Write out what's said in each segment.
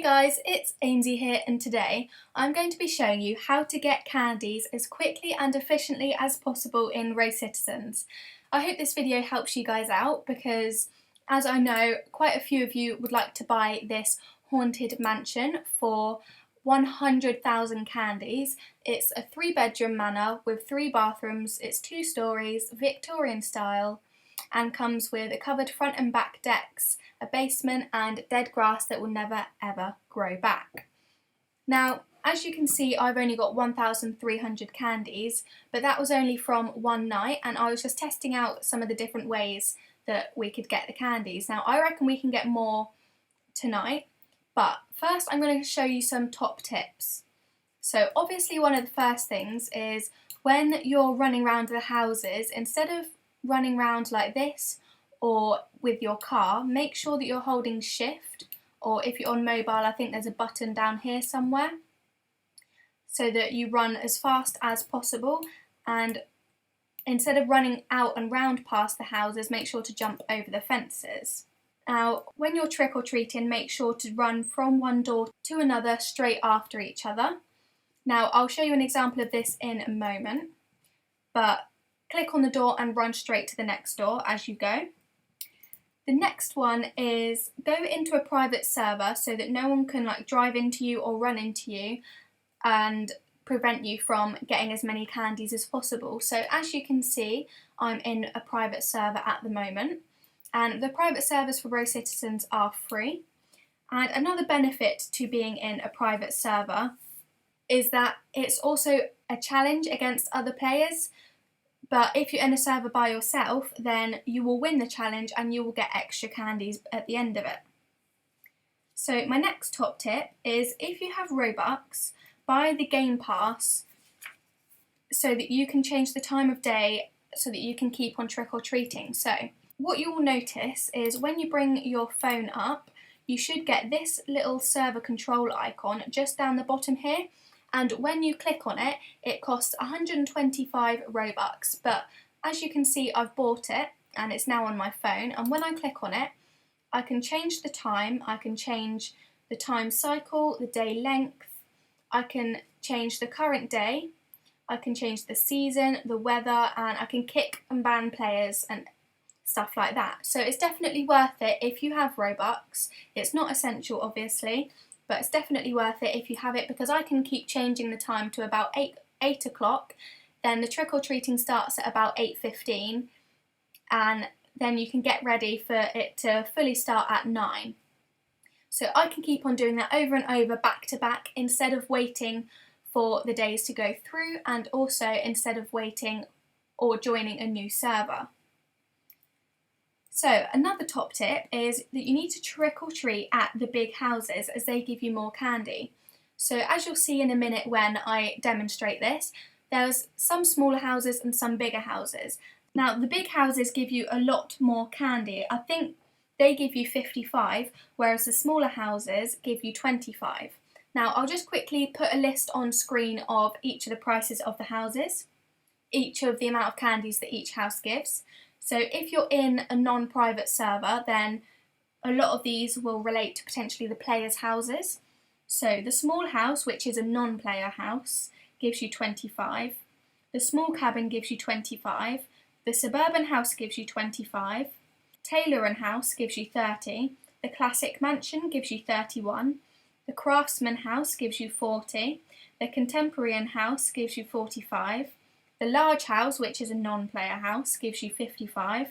guys, it's Ainsley here, and today I'm going to be showing you how to get candies as quickly and efficiently as possible in RoCitizens. I hope this video helps you guys out because, as I know, quite a few of you would like to buy this haunted mansion for 100,000 candies. It's a 3-bedroom manor with 3 bathrooms, it's 2 stories, Victorian style, and comes with a covered front and back decks, a basement and dead grass that will never ever grow back. Now, as you can see, I've only got 1,300 candies, but that was only from one night, and I was just testing out some of the different ways that we could get the candies. Now, I reckon we can get more tonight, but first I'm going to show you some top tips. So obviously one of the first things is when you're running around the houses, instead of running around like this or with your car, make sure that you're holding shift, or if you're on mobile, I think there's a button down here somewhere, so that you run as fast as possible, and instead of running out and round past the houses, make sure to jump over the fences. Now, when you're trick-or-treating, make sure to run from one door to another straight after each other. Now, I'll show you an example of this in a moment, but click on the door and run straight to the next door as you go. The next one is go into a private server so that no one can drive into you or run into you and prevent you from getting as many candies as possible. So as you can see, I'm in a private server at the moment, and the private servers for RoCitizens are free. And another benefit to being in a private server is that it's also a challenge against other players. But if you're in a server by yourself, then you will win the challenge and you will get extra candies at the end of it. So my next top tip is, if you have Robux, buy the Gamepass so that you can change the time of day so that you can keep on trick-or-treating. So what you will notice is when you bring your phone up, you should get this little server control icon just down the bottom here. And when you click on it, it costs 125 Robux. But as you can see, I've bought it and it's now on my phone. And when I click on it, I can change the time, I can change the time cycle, the day length, I can change the current day, I can change the season, the weather, and I can kick and ban players and stuff like that. So it's definitely worth it if you have Robux. It's not essential, obviously, but it's definitely worth it if you have it, because I can keep changing the time to about 8 o'clock, then the trick-or-treating starts at about 8:15, and then you can get ready for it to fully start at 9. So I can keep on doing that over and over, back to back, instead of waiting for the days to go through, and also instead of waiting or joining a new server. So another top tip is that you need to trick or treat at the big houses, as they give you more candy. So as you'll see in a minute when I demonstrate this, there's some smaller houses and some bigger houses. Now the big houses give you a lot more candy. I think they give you 55, whereas the smaller houses give you 25. Now I'll just quickly put a list on screen of each of the prices of the houses, each of the amount of candies that each house gives. So if you're in a non-private server, then a lot of these will relate to potentially the players' houses. So the small house, which is a non-player house, gives you 25. The small cabin gives you 25. The suburban house gives you 25. Tailor and house gives you 30. The classic mansion gives you 31. The craftsman house gives you 40. The contemporary house gives you 45. The large house, which is a non-player house, gives you 55.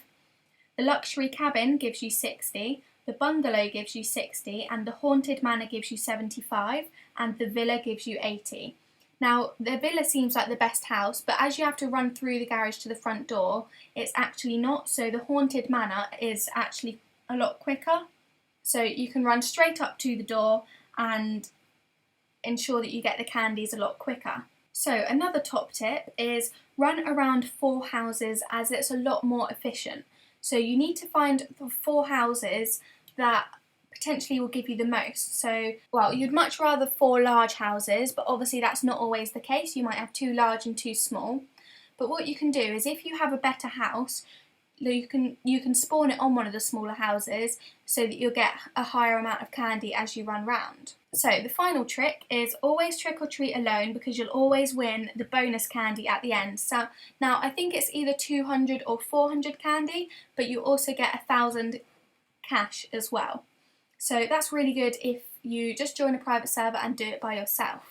The luxury cabin gives you 60. The bungalow gives you 60. And the haunted manor gives you 75. And the villa gives you 80. Now, the villa seems like the best house, but as you have to run through the garage to the front door, it's actually not. So the haunted manor is actually a lot quicker. So you can run straight up to the door and ensure that you get the candies a lot quicker. So another top tip is run around 4 houses, as it's a lot more efficient. So you need to find the 4 houses that potentially will give you the most. So, well, you'd much rather 4 large houses, but obviously that's not always the case. You might have 2 large and 2 small. But what you can do is, if you have a better house, you can spawn it on one of the smaller houses so that you'll get a higher amount of candy as you run round. So the final trick is always trick or treat alone, because you'll always win the bonus candy at the end. So now I think it's either 200 or 400 candy, but you also get 1,000 cash as well. So that's really good if you just join a private server and do it by yourself.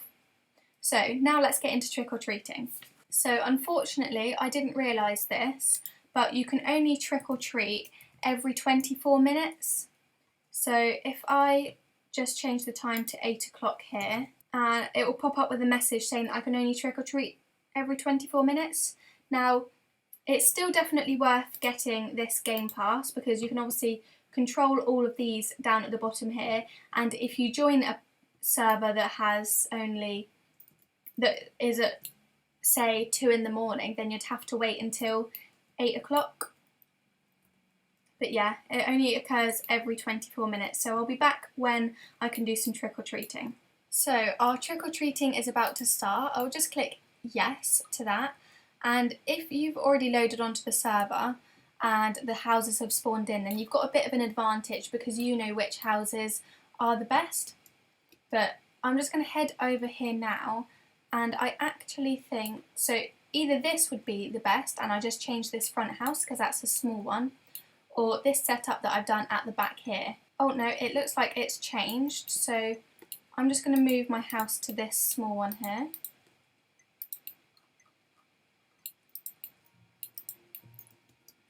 So now let's get into trick or treating. So unfortunately I didn't realise this, but you can only trick or treat every 24 minutes. So if I just change the time to 8 o'clock here, and it will pop up with a message saying that I can only trick or treat every 24 minutes. Now, it's still definitely worth getting this Game Pass, because you can obviously control all of these down at the bottom here, and if you join a server that is at, say, 2 in the morning, then you'd have to wait until 8 o'clock. But yeah, it only occurs every 24 minutes, so I'll be back when I can do some trick-or-treating. So our trick-or-treating is about to start. I'll just click yes to that, and if you've already loaded onto the server and the houses have spawned in, then you've got a bit of an advantage because you know which houses are the best. But I'm just going to head over here now, and I actually think, so either this would be the best, and I just changed this front house because that's a small one, or this setup that I've done at the back here. Oh no, it looks like it's changed, so I'm just going to move my house to this small one here.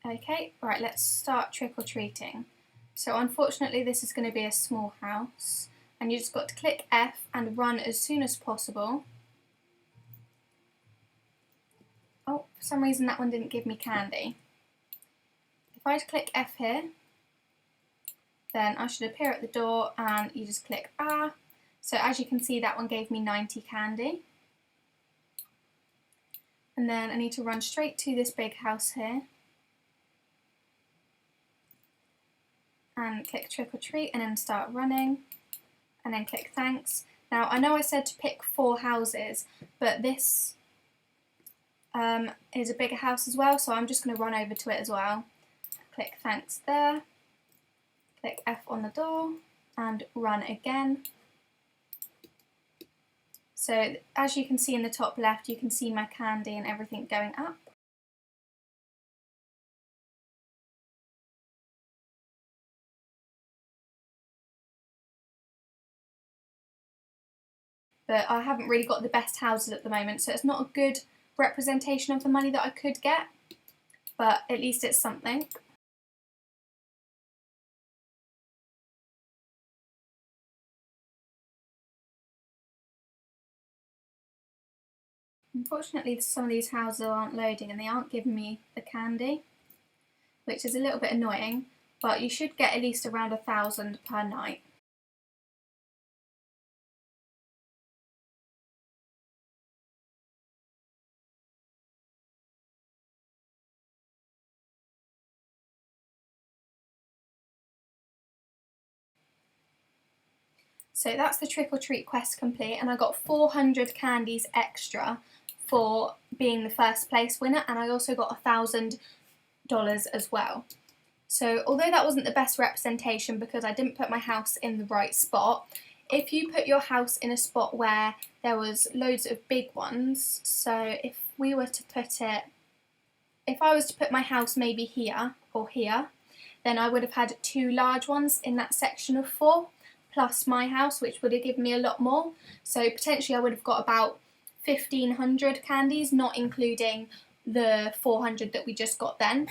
Okay, right, let's start trick-or-treating. So unfortunately this is going to be a small house, and you just got to click F and run as soon as possible. Oh, for some reason that one didn't give me candy. If I click F here, then I should appear at the door, and you just click R. So as you can see, that one gave me 90 candy. And then I need to run straight to this big house here and click trick or treat, and then start running, and then click thanks. Now I know I said to pick 4 houses, but this is a bigger house as well, so I'm just going to run over to it as well. Click thanks there, click F on the door, and run again. So as you can see in the top left, you can see my candy and everything going up. But I haven't really got the best houses at the moment, so it's not a good representation of the money that I could get, but at least it's something. Unfortunately, some of these houses aren't loading and they aren't giving me the candy, which is a little bit annoying, but you should get at least around 1,000 per night. So that's the trick or treat quest complete, and I got 400 candies extra for being the first place winner, and I also got $1,000 as well. So although that wasn't the best representation because I didn't put my house in the right spot, if you put your house in a spot where there was loads of big ones, so if I was to put my house maybe here or here, then I would have had 2 large ones in that section of 4, plus my house, which would have given me a lot more. So potentially I would have got about 1,500 candies, not including the 400 that we just got then.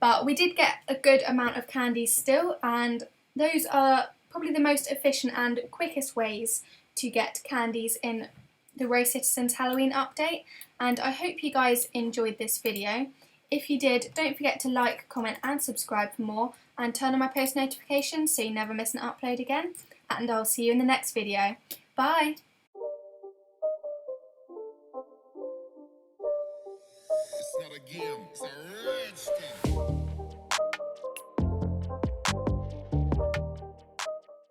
But we did get a good amount of candies still, and those are probably the most efficient and quickest ways to get candies in the RoCitizens Halloween update. And I hope you guys enjoyed this video. If you did, don't forget to like, comment and subscribe for more, and turn on my post notifications so you never miss an upload again. And I'll see you in the next video. Bye!